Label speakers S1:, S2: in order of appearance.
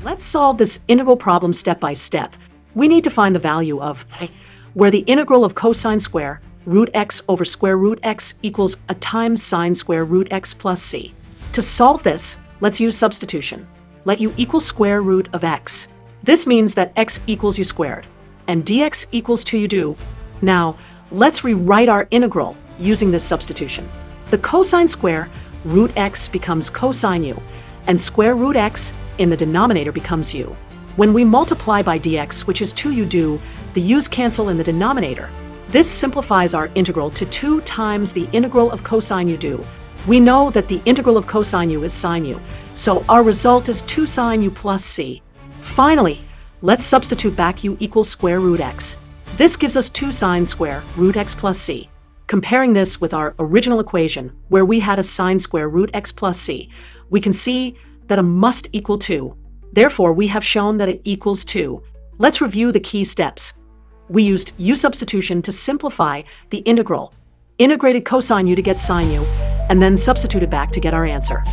S1: Let's solve this integral problem step by step. We need to find the value of where the integral of cosine square root x over square root x equals a times sine square root x plus c. To solve this, let's use substitution. Let u equal square root of x. This means that x equals u squared, and dx equals 2u do. Now, let's rewrite our integral using this substitution. The cosine square root x becomes cosine u, and square root x in the denominator becomes u. When we multiply by dx, which is 2u do, the u's cancel in the denominator. This simplifies our integral to 2 times the integral of cosine u do. We know that the integral of cosine u is sine u, so our result is 2 sine u plus c. Finally, let's substitute back u equals square root x. This gives us 2 sine square root x plus c. Comparing this with our original equation, where we had a sine square root x plus c, we can see that a must equal 2. Therefore, we have shown that it equals 2. Let's review the key steps. We used u substitution to simplify the integral, integrated cosine u to get sine u, and then substituted back to get our answer.